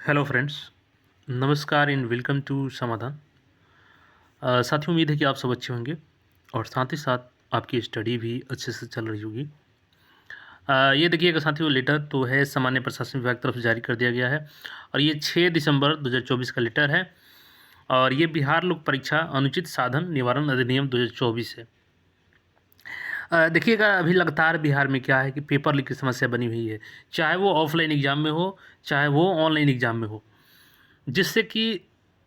Hello friends, नमस्कार and welcome to समाधान। साथियों, उम्मीद है कि आप सब अच्छे होंगे और साथ ही साथ आपकी स्टडी भी अच्छे से चल रही होगी। ये देखिएगा साथियों, लेटर तो है सामान्य प्रशासन विभाग की तरफ से जारी कर दिया गया है और ये 6 दिसंबर 2024 का लेटर है और ये बिहार लोक परीक्षा अनुचित साधन निवारण अधिनियम 2024 है। देखिएगा अभी लगातार बिहार में क्या है कि पेपर लीक की समस्या बनी हुई है, चाहे वो ऑफलाइन एग्ज़ाम में हो, चाहे वो ऑनलाइन एग्ज़ाम में हो। जिससे कि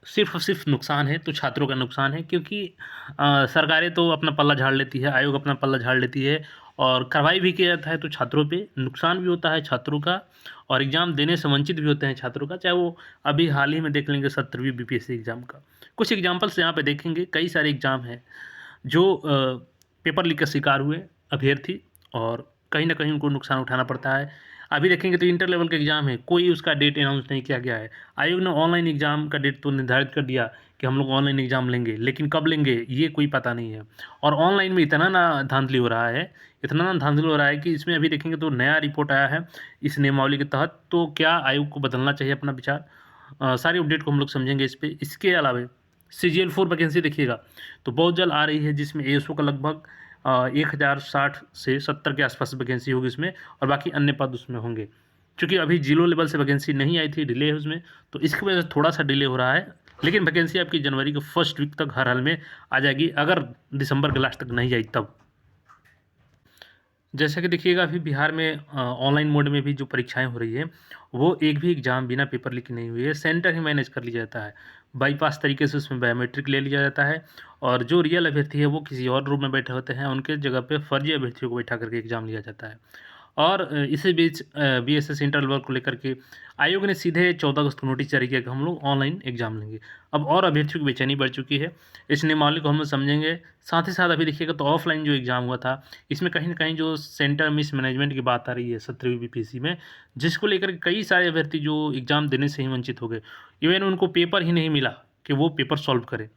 सिर्फ़ और सिर्फ़ नुकसान है तो छात्रों का नुकसान है, क्योंकि सरकारें तो अपना पल्ला झाड़ लेती है, आयोग अपना पल्ला झाड़ लेती है और कार्रवाई भी किया जाता है, तो छात्रों पे नुकसान भी होता है छात्रों का और एग्ज़ाम देने से वंचित भी होते हैं छात्रों का। चाहे वो अभी हाल ही में देख लेंगे 17वीं बीपीएससी एग्ज़ाम का। कुछ एग्ज़ाम्पल्स यहाँ पे देखेंगे, कई सारे एग्ज़ाम हैं जो पेपर लीक का शिकार हुए अभ्यर्थी और कहीं न कहीं उनको नुकसान उठाना पड़ता है। अभी देखेंगे तो इंटर लेवल का एग्ज़ाम है, कोई उसका डेट अनाउंस नहीं किया गया है। आयोग ने ऑनलाइन एग्ज़ाम का डेट तो निर्धारित कर दिया कि हम लोग ऑनलाइन एग्ज़ाम लेंगे, लेकिन कब लेंगे ये कोई पता नहीं है। और ऑनलाइन में इतना ना धांधली हो रहा है, इतना ना धांधली हो रहा है कि इसमें अभी देखेंगे तो नया रिपोर्ट आया है इस नियमावली के तहत, तो क्या आयोग को बदलना चाहिए अपना विचार। सारी अपडेट को हम लोग समझेंगे इस पे। इसके अलावा सीजीएल 4 वैकेंसी देखिएगा तो बहुत जल्द आ रही है, जिसमें एएसओ का लगभग 1060 से 70 के आसपास वैकेंसी होगी इसमें और बाकी अन्य पद उसमें होंगे। चूँकि अभी ज़ीरो लेवल से वैकेंसी नहीं आई थी, डिले है उसमें, तो इसकी वजह से थोड़ा-सा डिले हो रहा है। लेकिन वैकेंसी आपकी जनवरी के फर्स्ट वीक तक हर हाल में आ जाएगी, अगर दिसंबर के लास्ट तक नहीं आई तब। जैसा कि देखिएगा अभी बिहार में ऑनलाइन मोड में भी जो परीक्षाएँ हो रही हैं, वो एक भी एग्ज़ाम बिना पेपर लीक नहीं हुई है, सेंटर ही मैनेज कर लिया जाता है। बाईपास तरीके से उसमें बायोमेट्रिक ले लिया जाता है और जो रियल अभ्यर्थी है वो किसी और रूम में बैठे होते हैं, उनके जगह पे फर्जी अभ्यर्थियों को बैठा करके एग्ज़ाम लिया जाता है। और इसी बीच बीएसएस इंटर लेवल को लेकर के आयोग ने सीधे 14 अगस्त को नोटिस जारी किया कि हम लोग ऑनलाइन एग्ज़ाम लेंगे। अब और अभ्यर्थियों की बेचैनी बढ़ चुकी है। इस नियमावली को हम लोग समझेंगे। साथ ही साथ अभी देखिएगा तो ऑफलाइन जो एग्ज़ाम हुआ था, इसमें कहीं न कहीं जो सेंटर मिसमैनेजमेंट की बात आ रही है 17वीं बीपीएससी में, जिसको लेकर के कई सारे अभ्यर्थी जो एग्ज़ाम देने से ही वंचित हो गए। इवन उनको पेपर ही नहीं मिला कि वो पेपर सॉल्व करें।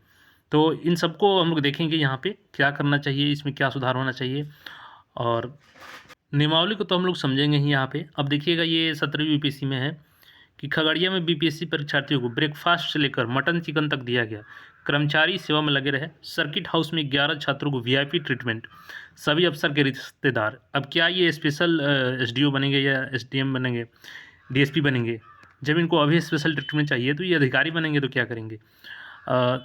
तो इन सबको हम लोग देखेंगे यहाँ पे क्या करना चाहिए, इसमें क्या सुधार होना चाहिए और नियमावली को तो हम लोग समझेंगे ही यहाँ पे। अब देखिएगा ये 17वीं बीपीएससी में है कि खगड़िया में बीपीएससी परीक्षार्थियों को ब्रेकफास्ट से लेकर मटन चिकन तक दिया गया। कर्मचारी सेवा में लगे रहे। सर्किट हाउस में 11 छात्रों को वीआईपी ट्रीटमेंट। सभी अफसर के रिश्तेदार। अब क्या ये स्पेशल एसडीओ बनेंगे या एसडीएम बनेंगे, डीएसपी बनेंगे? जब इनको अभी स्पेशल ट्रीटमेंट चाहिए तो ये अधिकारी बनेंगे तो क्या करेंगे?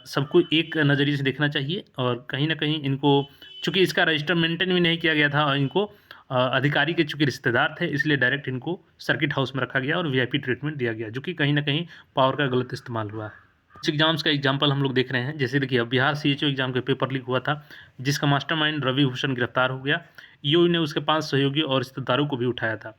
सबको एक नज़रिए से देखना चाहिए और कहीं न कहीं इनको, चूँकि इसका रजिस्टर मेंटेन भी नहीं किया गया था और इनको अधिकारी के चूँकि रिश्तेदार थे, इसलिए डायरेक्ट इनको सर्किट हाउस में रखा गया और वीआईपी ट्रीटमेंट दिया गया, जो कि कहीं न कहीं पावर का गलत इस्तेमाल हुआ है। कुछ एग्ज़ाम्स का एग्जाम्पल हम लोग देख रहे हैं, जैसे देखिए अब बिहार सीएचओ एग्ज़ाम का पेपर लीक हुआ था, जिसका मास्टरमाइंड रवि भूषण गिरफ्तार हो गया। ईओ ने उसके 5 सहयोगी और रिश्तेदारों को भी उठाया था।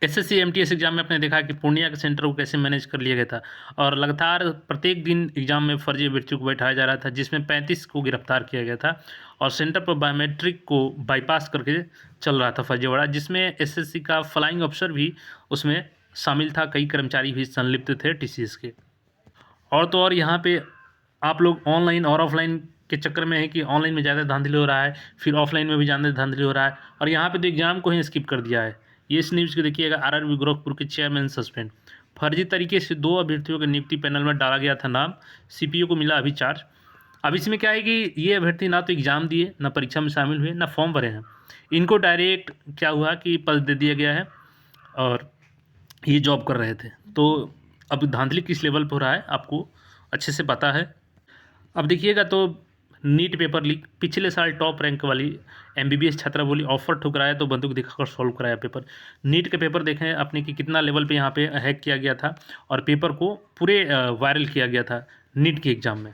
एसएससी एमटीएस एग्जाम में आपने देखा कि पूर्णिया के सेंटर को कैसे मैनेज कर लिया गया था और लगातार प्रत्येक दिन एग्जाम में फर्जी अभ्यर्थियों को बैठाया जा रहा था, जिसमें 35 को गिरफ्तार किया गया था और सेंटर पर बायोमेट्रिक को बाईपास करके चल रहा था फर्जीवाड़ा, जिसमें एसएससी का फ्लाइंग अफसर भी उसमें शामिल था। कई कर्मचारी भी संलिप्त थे टीसीएस के। और तो और यहाँ पे आप लोग ऑनलाइन और ऑफलाइन के चक्कर में है कि ऑनलाइन में ज़्यादा धांधली हो रहा है, फिर ऑफलाइन में भी ज़्यादा धांधली हो रहा है और यहाँ पे तो एग्ज़ाम को ही स्किप कर दिया है। ये इस न्यूज़ को देखिएगा, आरआरबी गोरखपुर के चेयरमैन सस्पेंड। फर्जी तरीके से 2 अभ्यर्थियों के नियुक्ति पैनल में डाला गया था नाम, सीपीओ को मिला अभी चार्ज। अब इसमें क्या है कि ये अभ्यर्थी ना तो एग्ज़ाम दिए, ना परीक्षा में शामिल हुए, ना फॉर्म भरे हैं। इनको डायरेक्ट क्या हुआ कि पद दे दिया गया है और ये जॉब कर रहे थे। तो अब धांधली किस लेवल पे हो रहा है आपको अच्छे से पता है। अब देखिएगा तो नीट पेपर लीक, पिछले साल टॉप रैंक वाली एमबीबीएस छात्रा बोली ऑफर ठुकराया तो बंदूक दिखाकर सॉल्व कराया पेपर। नीट के पेपर देखें आपने कि कितना लेवल पे यहाँ पे हैक किया गया था और पेपर को पूरे वायरल किया गया था नीट के एग्ज़ाम में।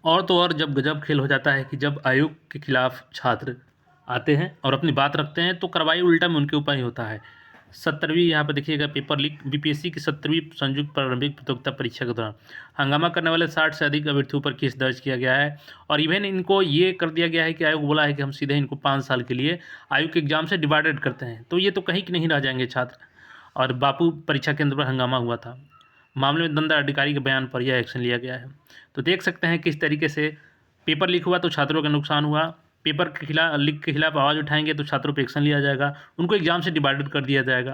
और तो और जब गजब खेल हो जाता है कि जब आयोग के खिलाफ छात्र आते हैं और अपनी बात रखते हैं तो कार्रवाई उल्टा में उनके ऊपर ही होता है। 17वीं यहाँ पे देखिएगा पेपर लीक, बीपीएससी की 17वीं संयुक्त प्रारंभिक प्रतियोगिता परीक्षा के दौरान हंगामा करने वाले 60 से अधिक अभ्यर्थियों पर केस दर्ज किया गया है और इवन इनको ये कर दिया गया है कि आयोग बोला है कि हम सीधे इनको 5 साल के लिए आयोग के एग्जाम से डिवाइडेड करते हैं, तो ये तो कहीं के नहीं रह जाएंगे छात्र। और बापू परीक्षा केंद्र पर हंगामा हुआ था। मामले में दंडाधिकारी के बयान पर यह एक्शन लिया गया है। तो देख सकते हैं किस तरीके से पेपर लीक हुआ तो छात्रों का नुकसान हुआ। पेपर के खिलाफ लीक के खिलाफ आवाज़ उठाएंगे तो छात्रों पर एक्शन लिया जाएगा, उनको एग्जाम से डिवाइडेड कर दिया जाएगा।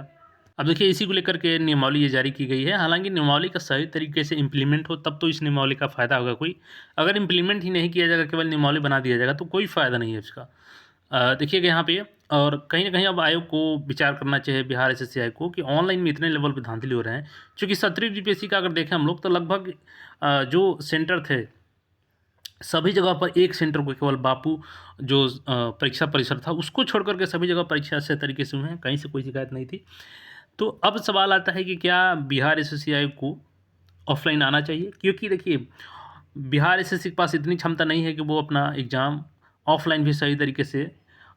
अब देखिए इसी को लेकर के नियमावली ये जारी की गई है। हालाँकि नियमावली का सही तरीके से इम्प्लीमेंट हो तब तो इस नियमावली का फ़ायदा होगा कोई। अगर इम्प्लीमेंट ही नहीं किया जाएगा, केवल नियमावली बना दिया जाएगा तो कोई फ़ायदा नहीं है इसका। देखिएगा यहाँ पे और कहीं न कहीं अब आयोग को विचार करना चाहिए, बिहार एसएससी आयोग को, कि ऑनलाइन में इतने लेवल पे धांधली हो रहे हैं। चूँकि सत्रहवीं यूपीएससी का अगर देखें हम लोग तो लगभग जो सेंटर थे सभी जगह पर एक सेंटर को केवल बापू जो परीक्षा परिसर था उसको छोड़ कर के सभी जगह परीक्षा अच्छे तरीके से हुए हैं, कहीं से कोई शिकायत नहीं थी। तो अब सवाल आता है कि क्या बिहार एसएससी आयोग को ऑफ़लाइन आना चाहिए? क्योंकि देखिए बिहार एसएससी के पास इतनी क्षमता नहीं है कि वो अपना एग्ज़ाम ऑफ़लाइन भी सही तरीके से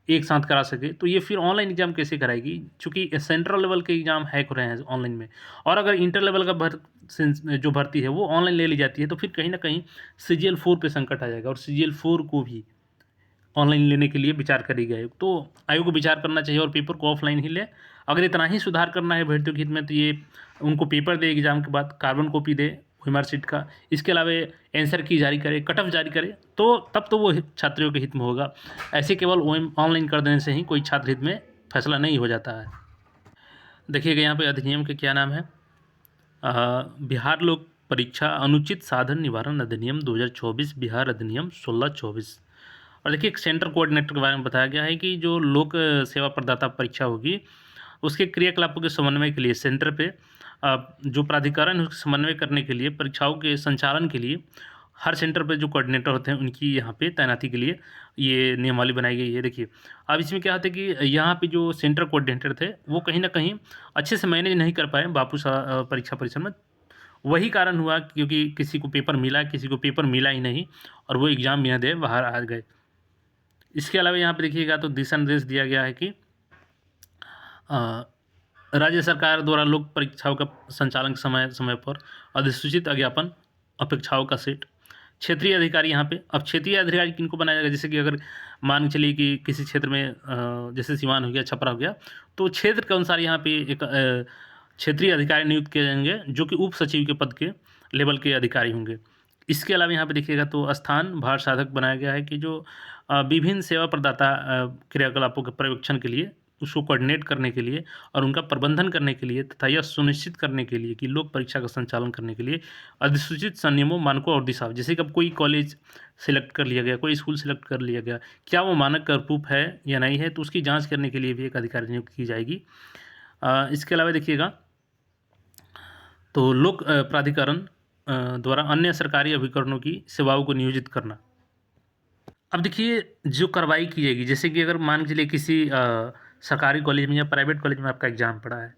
एक साथ करा सके, तो ये फिर ऑनलाइन एग्ज़ाम कैसे कराएगी? चूँकि सेंट्रल लेवल के एग्ज़ाम हैक हो रहे हैं ऑनलाइन में, और अगर इंटर लेवल का जो भर्ती है वो ऑनलाइन ले ली जाती है, तो फिर कहीं न कहीं सीजीएल 4 पे संकट आ जाएगा और सीजीएल 4 को भी ऑनलाइन लेने के लिए विचार करेगी आयोग। तो आयोग को विचार करना चाहिए और पेपर को ऑफ़लाइन ही ले। अगर इतना ही सुधार करना है अभ्यर्थियों के हित में तो ये उनको पेपर दे एग्ज़ाम के बाद, कार्बन कॉपी दे मार्कशीट का। इसके अलावा आंसर की जारी करे, कट ऑफ जारी करे, तो तब तो वो छात्रों के हित में होगा। ऐसे केवल ऑनलाइन कर देने से ही कोई छात्र हित में फैसला नहीं हो जाता है। देखिएगा यहाँ पे अधिनियम के क्या नाम है, बिहार लोक परीक्षा अनुचित साधन निवारण अधिनियम 2024, बिहार अधिनियम 1624। और देखिए एक सेंटर कोऑर्डिनेटर के बारे में बताया गया है कि जो लोक सेवा प्रदाता परीक्षा होगी उसके क्रियाकलापों के समन्वय के लिए सेंटर पे जो प्राधिकरण है उसके समन्वय करने के लिए, परीक्षाओं के संचालन के लिए हर सेंटर पे जो कोऑर्डिनेटर होते हैं उनकी यहाँ पे तैनाती के लिए ये नियमावली बनाई गई है। देखिए अब इसमें क्या होता है कि यहाँ पे जो सेंटर कोऑर्डिनेटर थे वो कहीं न कहीं अच्छे से मैनेज नहीं कर पाए बापू परीक्षा परिसर में। वही कारण हुआ क्योंकि किसी को पेपर मिला, किसी को पेपर मिला ही नहीं और वो एग्ज़ाम बिना दिए बाहर आ गए। इसके अलावा यहाँ पे देखिएगा तो दिशा निर्देश दिया गया है कि अ, राज्य सरकार द्वारा लोक परीक्षाओं का संचालन समय समय पर अधिसूचित अज्ञापन अपेक्षाओं का सेट, क्षेत्रीय अधिकारी यहाँ पे, अब क्षेत्रीय अधिकारी किनको बनाया जाएगा, जैसे कि अगर मान के चलिए कि किसी क्षेत्र में जैसे सिवान हो गया, छपरा हो गया, तो क्षेत्र के अनुसार यहाँ पे एक क्षेत्रीय अधिकारी नियुक्त किए जाएंगे जो कि उप सचिव के पद के लेवल के अधिकारी होंगे। इसके अलावा यहाँ पे देखिएगा तो स्थान भार साधक बनाया गया है कि जो विभिन्न सेवा प्रदाता क्रियाकलापों के पर्यवेक्षण के लिए, उसको कोऑर्डिनेट करने के लिए और उनका प्रबंधन करने के लिए तथा यह सुनिश्चित करने के लिए कि लोक परीक्षा का संचालन करने के लिए अधिसूचित संनियमों, मानकों और दिशा, जैसे कि अब कोई कॉलेज सेलेक्ट कर लिया गया, कोई स्कूल सेलेक्ट कर लिया गया, क्या वो मानक का रूप है या नहीं है, तो उसकी जाँच करने के लिए भी एक अधिकारी नियुक्त की जाएगी। इसके अलावा देखिएगा तो लोक प्राधिकरण द्वारा अन्य सरकारी अभिकरणों की सेवाओं को नियोजित करना। अब देखिए जो कार्रवाई की जाएगी, जैसे कि अगर मान के चलिए किसी सरकारी कॉलेज में या प्राइवेट कॉलेज में आपका एग्ज़ाम पड़ा है,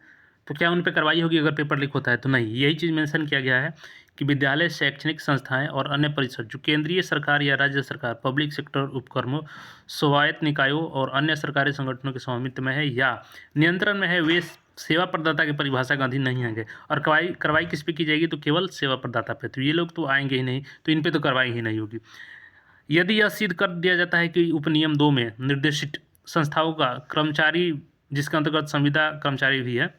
तो क्या उन पे कार्रवाई होगी अगर पेपर लीक होता है? तो नहीं। यही चीज़ मेंशन किया गया है कि विद्यालय, शैक्षणिक संस्थाएँ और अन्य परिसर जो केंद्रीय सरकार या राज्य सरकार, पब्लिक सेक्टर उपक्रमों, स्वायत्त निकायों और अन्य सरकारी संगठनों के स्वामित्व में है या नियंत्रण में है, वे सेवा प्रदाता की परिभाषा के अधीन नहीं आएँगे। और कार्रवाई किस पे की जाएगी? तो केवल सेवा प्रदाता पे। तो ये लोग तो आएँगे ही नहीं, तो इन पे तो कार्रवाई ही नहीं होगी। यदि यह सिद्ध कर दिया जाता है कि उपनियम 2 में निर्देशित संस्थाओं का कर्मचारी, जिसके अंतर्गत संविदा कर्मचारी भी है,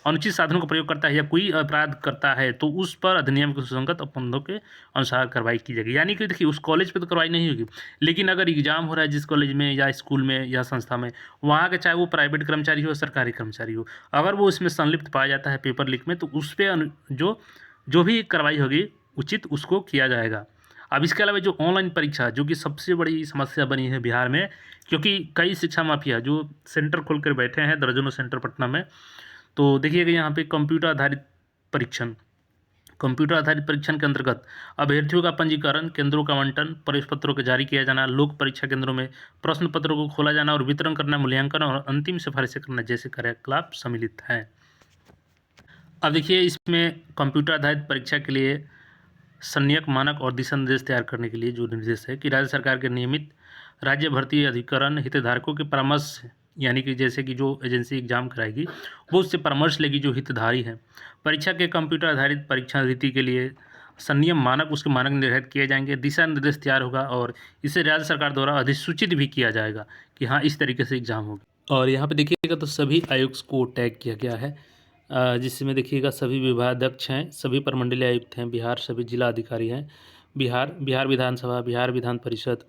अनुचित साधनों का प्रयोग करता है या कोई अपराध करता है, तो उस पर अधिनियम के सुसंगत अपराधों के अनुसार कार्रवाई की जाएगी। यानी कि देखिए उस कॉलेज पे तो कार्रवाई नहीं होगी, लेकिन अगर एग्ज़ाम हो रहा है जिस कॉलेज में या स्कूल में या संस्था में, वहाँ के चाहे वो प्राइवेट कर्मचारी हो, सरकारी कर्मचारी हो, अगर वो इसमें संलिप्त पाया जाता है पेपर लीक में, तो उस पे जो भी कार्रवाई होगी उचित उसको किया जाएगा। अब इसके अलावा जो ऑनलाइन परीक्षा, जो कि सबसे बड़ी समस्या बनी है बिहार में, क्योंकि कई शिक्षा माफिया जो सेंटर खोल कर बैठे हैं, दर्जनों सेंटर पटना में। तो देखिएगा यहाँ पे कंप्यूटर आधारित परीक्षण के अंतर्गत अभ्यर्थियों का पंजीकरण, केंद्रों का आवंटन, प्रवेश पत्रों को जारी किया जाना, लोक परीक्षा केंद्रों में प्रश्न पत्रों को खोला जाना और वितरण करना, मूल्यांकन और अंतिम सिफारिशें करना जैसे कार्यकलाप सम्मिलित हैं। अब देखिए इसमें कंप्यूटर आधारित परीक्षा के लिए संनियक मानक और दिशा निर्देश तैयार करने के लिए जो निर्देश है कि राज्य सरकार के नियमित राज्य भर्ती अधिकरण हितधारकों के परामर्श, यानी कि जैसे कि जो एजेंसी एग्जाम कराएगी वो उससे परामर्श लेगी जो हितधारी हैं। परीक्षा के कंप्यूटर आधारित परीक्षा रीति के लिए संनियम मानक, उसके मानक निर्धारित किए जाएंगे, दिशा निर्देश तैयार होगा और इसे राज्य सरकार द्वारा अधिसूचित भी किया जाएगा कि हाँ इस तरीके से एग्जाम होगी। और यहाँ पे देखिएगा तो सभी आयुक्त को टैग किया गया है, जिसमें देखिएगा सभी विभागाध्यक्ष हैं, सभी प्रमंडलीय आयुक्त हैं बिहार, सभी जिला अधिकारी हैं बिहार, बिहार विधानसभा, बिहार विधान परिषद,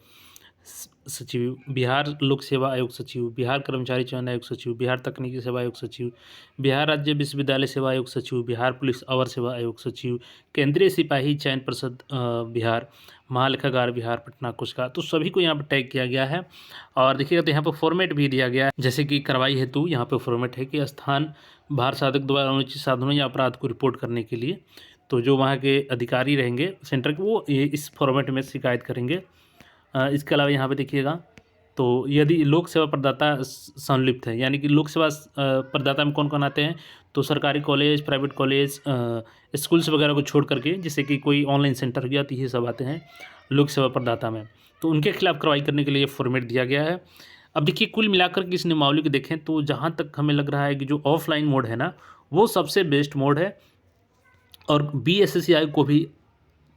सचिव, बिहार लोक सेवा आयोग सचिव, बिहार कर्मचारी चयन आयोग सचिव, बिहार तकनीकी सेवा आयोग सचिव, बिहार राज्य विश्वविद्यालय सेवा आयोग सचिव, बिहार पुलिस अवर सेवा आयोग सचिव, केंद्रीय सिपाही चयन परिषद बिहार, महालेखागार बिहार पटना कुछ का, तो सभी को यहाँ पर टैग किया गया है। और देखिएगा तो यहाँ पर फॉर्मेट भी दिया गया है, जैसे कि कार्रवाई हेतु यहाँ पे फॉर्मेट है कि स्थान भार साधक द्वारा अनुचित साधनों या अपराध को रिपोर्ट करने के लिए, तो जो वहाँ के अधिकारी रहेंगे सेंटर के वो इस फॉर्मेट में शिकायत करेंगे। इसके अलावा यहाँ पे देखिएगा तो यदि लोक सेवा प्रदाता संलिप्त है, यानी कि लोक सेवा प्रदाता में कौन कौन आते हैं, तो सरकारी कॉलेज, प्राइवेट कॉलेज, स्कूल्स वगैरह को छोड़ करके, जैसे कि कोई ऑनलाइन सेंटर हो गया, तो ये सब आते हैं लोक सेवा प्रदाता में, तो उनके खिलाफ कार्रवाई करने के लिए फॉर्मेट दिया गया है। अब देखिए कुल मिलाकर के इस नियमावली को देखें तो जहाँ तक हमें लग रहा है कि जो ऑफलाइन मोड है ना, वो सबसे बेस्ट मोड है, और बीएसएससी आयोग को भी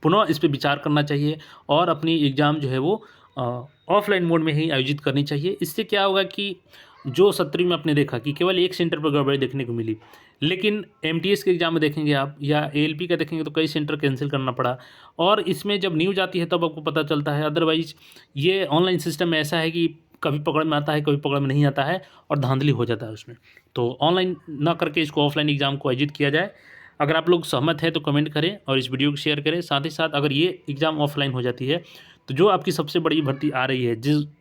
पुनः इस पे विचार करना चाहिए और अपनी एग्ज़ाम जो है वो ऑफलाइन मोड में ही आयोजित करनी चाहिए। इससे क्या होगा कि जो 17वीं में आपने देखा कि केवल एक सेंटर पर गड़बड़ी देखने को मिली, लेकिन एमटीएस के एग्ज़ाम में देखेंगे आप या एएलपी का देखेंगे तो कई सेंटर कैंसिल करना पड़ा, और इसमें जब न्यूज़ आती है तब आपको पता चलता है। अदरवाइज़ ये ऑनलाइन सिस्टम में ऐसा है कि कभी पकड़ में आता है, कभी पकड़ में नहीं आता है और धांधली हो जाता है उसमें। तो ऑनलाइन ना करके इसको ऑफलाइन एग्ज़ाम को आयोजित किया जाए। अगर आप लोग सहमत हैं तो कमेंट करें और इस वीडियो को शेयर करें। साथ ही साथ अगर ये एग्ज़ाम ऑफलाइन हो जाती है तो जो आपकी सबसे बड़ी भर्ती आ रही है,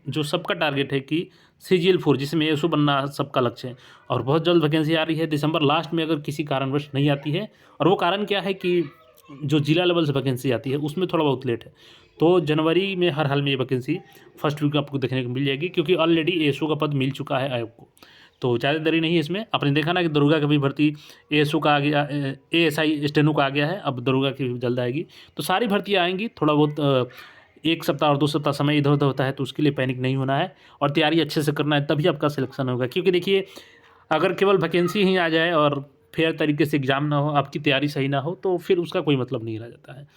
जो सबका टारगेट है कि CGL 4 जिसमें एएसओ बनना सबका लक्ष्य है, और बहुत जल्द वैकेंसी आ रही है दिसंबर लास्ट में, अगर किसी कारणवश नहीं आती है, और वो कारण क्या है कि जो जिला लेवल से वैकेंसी आती है उसमें थोड़ा बहुत लेट है, तो जनवरी में हर हाल में ये वैकेंसी फर्स्ट वीक में आपको देखने को मिल जाएगी, क्योंकि ऑलरेडी एएसओ का पद मिल चुका है आयोग को। तो ज़्यादा देरी नहीं है इसमें। आपने देखा ना कि दरोगा का भी भर्ती एएसओ का आ गया, एएसआई स्टेनो का आ गया है, अब दरोगा की भी जल्द आएगी। तो सारी भर्तियाँ आएंगी, थोड़ा बहुत 1 सप्ताह और 2 सप्ताह समय इधर उधर होता है, तो उसके लिए पैनिक नहीं होना है और तैयारी अच्छे से करना है, तभी आपका सिलेक्शन होगा। क्योंकि देखिए अगर केवल वैकेंसी ही आ जाए और फेयर तरीके से एग्ज़ाम ना हो, आपकी तैयारी सही ना हो, तो फिर उसका कोई मतलब नहीं रह जाता है।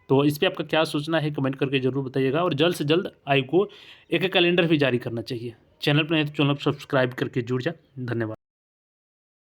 तो इस पे आपका क्या सोचना है कमेंट करके ज़रूर बताइएगा, और जल्द से जल्द आयोग को एक कैलेंडर भी जारी करना चाहिए। चैनल पर नहीं तो चैनल सब्सक्राइब करके जुड़ जाए। धन्यवाद।